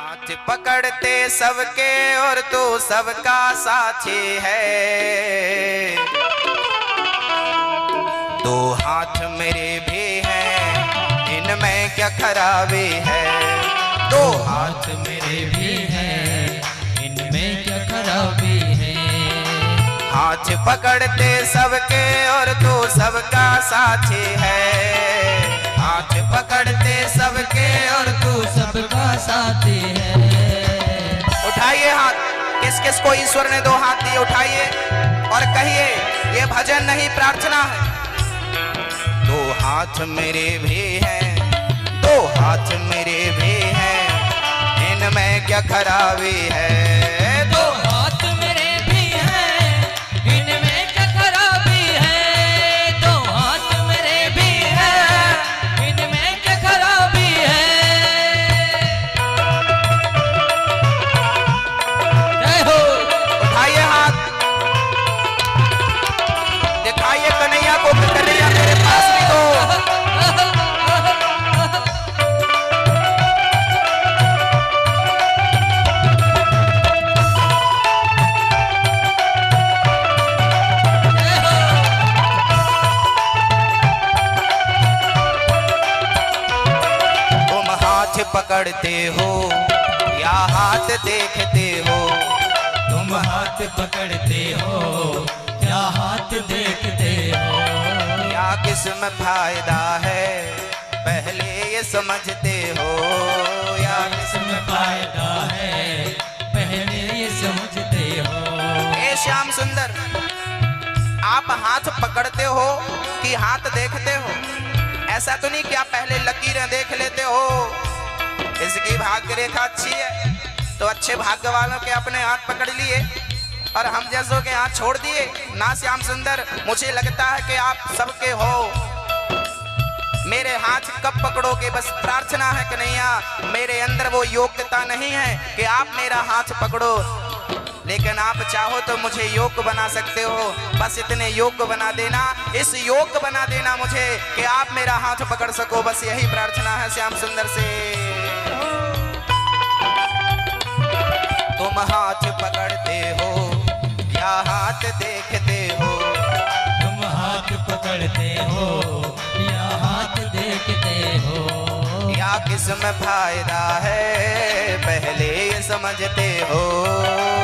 हाथ पकड़ते सबके और तू सबका साथी है। दो हाथ मेरे भी हैं, इनमें क्या खराबी है। दो हाथ मेरे भी हैं, इनमें क्या खराबी है। हाथ पकड़ते सबके और तू सबका साथी है। हाथ पकड़ते सबके और तू सबका साथी है। उठाइए हाथ, किस किस को ईश्वर ने दो हाथ दिए उठाइए और कहिए ये भजन नहीं प्रार्थना है। दो हाथ मेरे भी हैं, दो हाथ मेरे भी हैं, इनमें क्या खराबी है। दो हाथ मेरे भी हैं, इनमें क्या खराबी है। दो हाथ मेरे भी हैं, इनमें क्या खराबी है। जय हो। उठाइए हाथ, दिखाइए कन्हैया को, कन्हैया मेरे पास भी दो। पकड़ते हो या हाथ देखते हो। तुम हाथ पकड़ते हो क्या हाथ देखते हो। या किसमें फायदा है पहले ये समझते हो। या किसमें फायदा है पहले ये समझते हो। ए श्याम सुंदर, आप हाथ पकड़ते हो कि हाथ देखते हो? ऐसा तो नहीं कि आप पहले लकीरें देख लेते हो। इसकी भाग्य रेखा अच्छी है तो अच्छे भाग्य वालों के अपने हाथ पकड़ लिए और हम जैसों के हाथ छोड़ दिए ना। श्याम सुंदर, मुझे लगता है कि आप सबके हो। मेरे हाथ कब पकड़ोगे बस प्रार्थना है कन्हैया। मेरे अंदर वो योग्यता नहीं है कि आप मेरा हाथ पकड़ो, लेकिन आप चाहो तो मुझे योग्य बना सकते हो। बस इतने योग्य बना देना, इस योग्य बना देना मुझे कि आप मेरा हाथ पकड़ सको। बस यही प्रार्थना है श्याम सुंदर से। तुम हाथ पकड़ते हो या हाथ देखते हो। तुम हाथ पकड़ते हो या हाथ देखते हो। या किसमें फायदा है पहले ये समझते हो।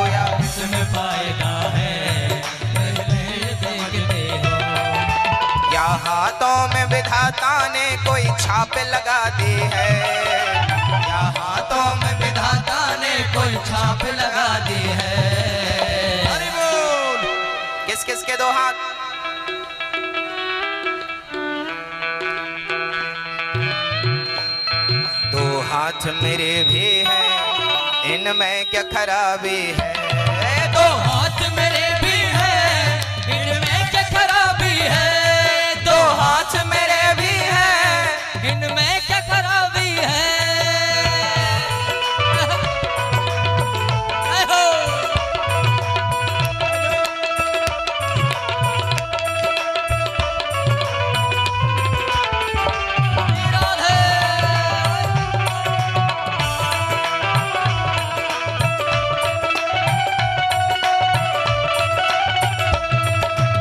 या किसमें फायदा है पहले ये देखते हो। या हाथों में विधाता ने कोई छाप लगा दी है। या हाथों में विधाता ने कोई छाप लगा दी है। हरि बोल। किस किस के दो हाथ? दो हाथ मेरे भी हैं, इनमें क्या खराबी है। दो हाथ मेरे भी हैं, इनमें क्या खराबी है। दो हाथ मेरे भी हैं, इनमें क्या खराबी है।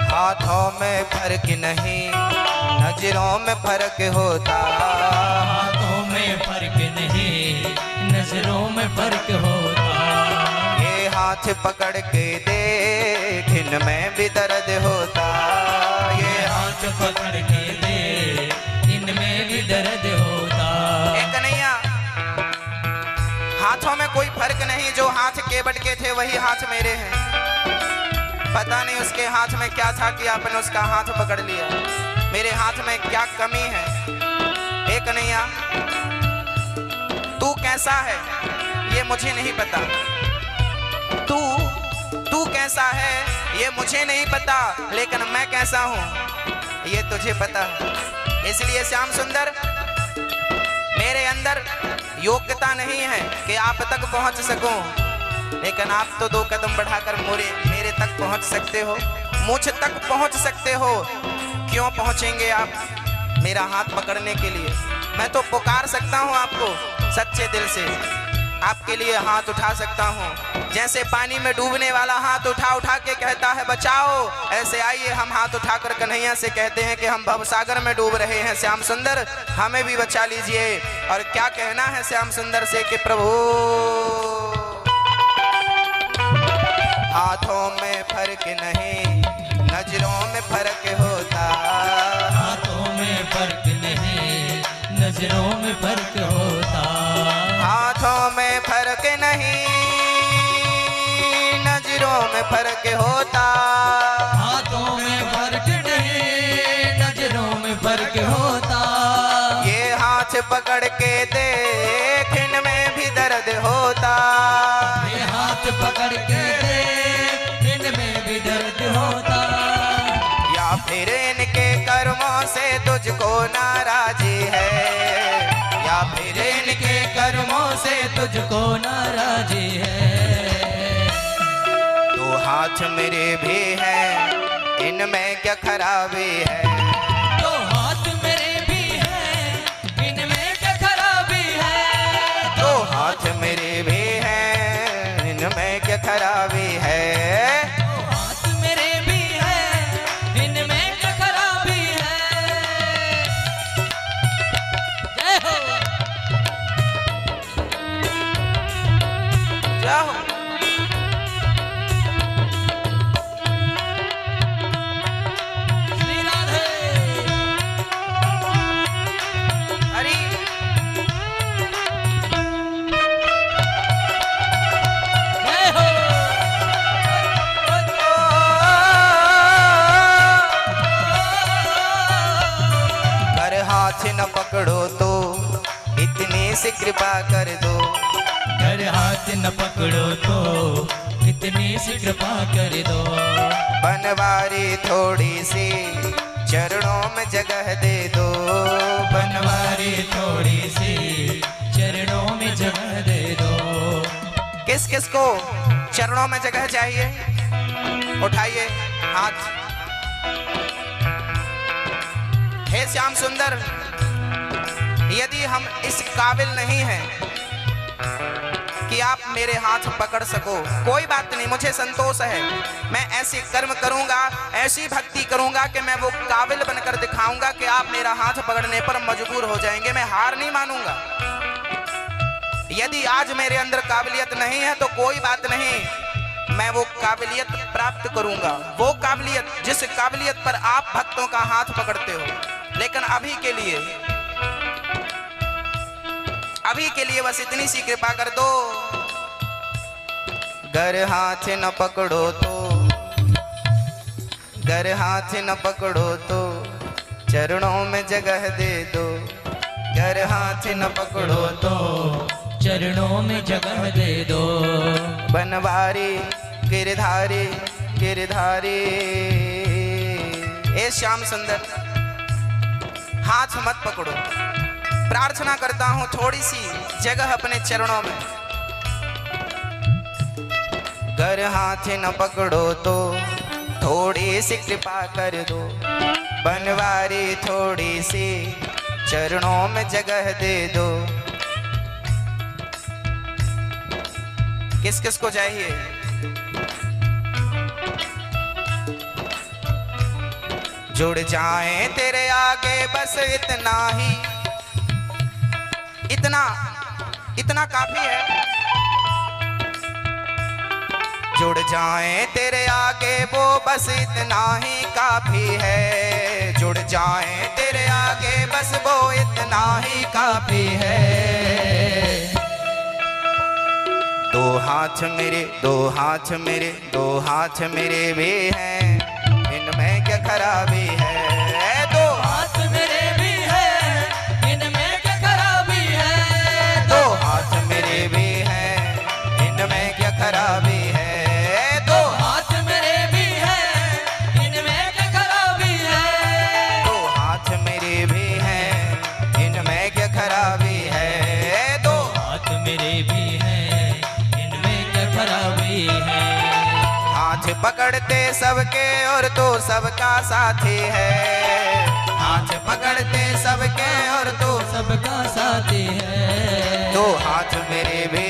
हाथों में फर्क नहीं, नजरों में फर्क होता। हाथों में फर्क नहीं, नजरों में फर्क होता। ये हाथ पकड़ के देख, इनमें भी दर्द होता। ये हाथ पकड़ के दे, इनमें भी दर्द होता। कन्हैया, हाथों में कोई फर्क नहीं। जो हाथ केवट के थे वही हाथ मेरे हैं। पता नहीं उसके हाथ में क्या था कि आपने उसका हाथ पकड़ लिया। मेरे हाथ में क्या कमी है? ए कन्हैया, तू कैसा है ये मुझे नहीं पता। तू कैसा है ये मुझे नहीं पता, लेकिन मैं कैसा हूं ये तुझे पता है। इसलिए श्याम सुंदर, मेरे अंदर योग्यता नहीं है कि आप तक पहुंच सकूं, लेकिन आप तो दो कदम बढ़ाकर मेरे तक पहुंच सकते हो, मुझ तक पहुंच सकते हो। क्यों पहुंचेंगे आप मेरा हाथ पकड़ने के लिए? मैं तो पुकार सकता हूं आपको सच्चे दिल से, आपके लिए हाथ उठा सकता हूँ। जैसे पानी में डूबने वाला हाथ उठा उठा के कहता है बचाओ, ऐसे आइए हम हाथ उठाकर कन्हैया से कहते हैं कि हम भवसागर में डूब रहे हैं, श्याम सुंदर हमें भी बचा लीजिए। और क्या कहना है श्याम सुंदर से कि प्रभु हाथों में फर्क नहीं, नजरों में फर्क होता। हाथों में फर्क नहीं, नजरों में फर्क होता। हाथों में फर्क नहीं, नजरों में फर्क होता। हाथों में फर्क नहीं, नजरों में फर्क होता। ये हाथ पकड़ के देख, इनमें भी दर्द होता। ये हाथ पकड़ के देख, इनमें भी दर्द होता। या फिर इनके कर्मों से तुझको नाराजी है, या फिर इनके कर्मों से तुझको नाराजी है। दो हाथ मेरे भी हैं, इनमें क्या खराबी है। दो हाथ मेरे भी हैं, इनमें क्या खराबी है। दो हाथ मेरे भी हैं, इनमें क्या खराबी है। दो हाथ मेरे भी हैं, इनमें क्या खराबी है। जय हो। जाओ श्री राधे। हरी जय हो। कर हाथ न पकड़ो तो इतनी सी कृपा कर दो। घर हाथ न पकड़ो तो इतनी सी कृपा कर दो। बनवारी थोड़ी सी चरणों में जगह दे दो। बनवारी थोड़ी सी चरणों में जगह दे दो। किस किस को चरणों में जगह चाहिए? उठाइए हाथ। हे श्याम सुंदर, यदि हम इस काबिल नहीं हैं कि आप मेरे हाथ पकड़ सको, कोई बात नहीं, मुझे संतोष है। मैं ऐसे कर्म करूंगा, ऐसी भक्ति करूंगा कि मैं वो काबिल बनकर दिखाऊंगा कि आप मेरा हाथ पकड़ने पर मजबूर हो जाएंगे। मैं हार नहीं मानूंगा। यदि आज मेरे अंदर काबिलियत नहीं है तो कोई बात नहीं, मैं वो काबिलियत प्राप्त करूंगा। वो काबिलियत जिस काबिलियत पर आप भक्तों का हाथ पकड़ते हो। लेकिन अभी के लिए बस इतनी सी कृपा कर दो। गर हाथ न पकड़ो तो, गर हाथ न पकड़ो तो चरणों में जगह दे दो। गर हाथ न पकड़ो तो चरणों में जगह दे दो। बनवारी गिरधारी गिरधारी। ए श्याम सुंदर, हाथ मत पकड़ो। प्रार्थना करता हूं थोड़ी सी जगह अपने चरणों में। गर हाथ न पकड़ो तो थोड़ी सी कृपा कर दो। बनवारी थोड़ी सी चरणों में जगह दे दो। किस किस को चाहिए? जुड़ जाएं तेरे आगे बस इतना ही, इतना काफी है। जुड़ जाएं तेरे आगे वो बस इतना ही काफी है। जुड़ जाएं तेरे आगे बस वो इतना ही काफी है। दो हाथ मेरे, दो हाथ मेरे, दो हाथ मेरे भी हैं, इनमें क्या खराबी है। दो हाथ मेरे भी हैं, इनमें क्या खराबी है। दो हाथ मेरे भी हैं, इनमें क्या खराबी है। दो हाथ मेरे भी हैं, इनमें क्या खराबी है। दो हाथ मेरे भी हैं, इनमें क्या खराबी है। दो हाथ मेरे भी हैं, इनमें क्या खराबी है। हाथ पकड़ते सबके और तो सबका साथी है। हाथ पकड़ते सबके और तो सबका साथी है। दो हाथ मेरे भी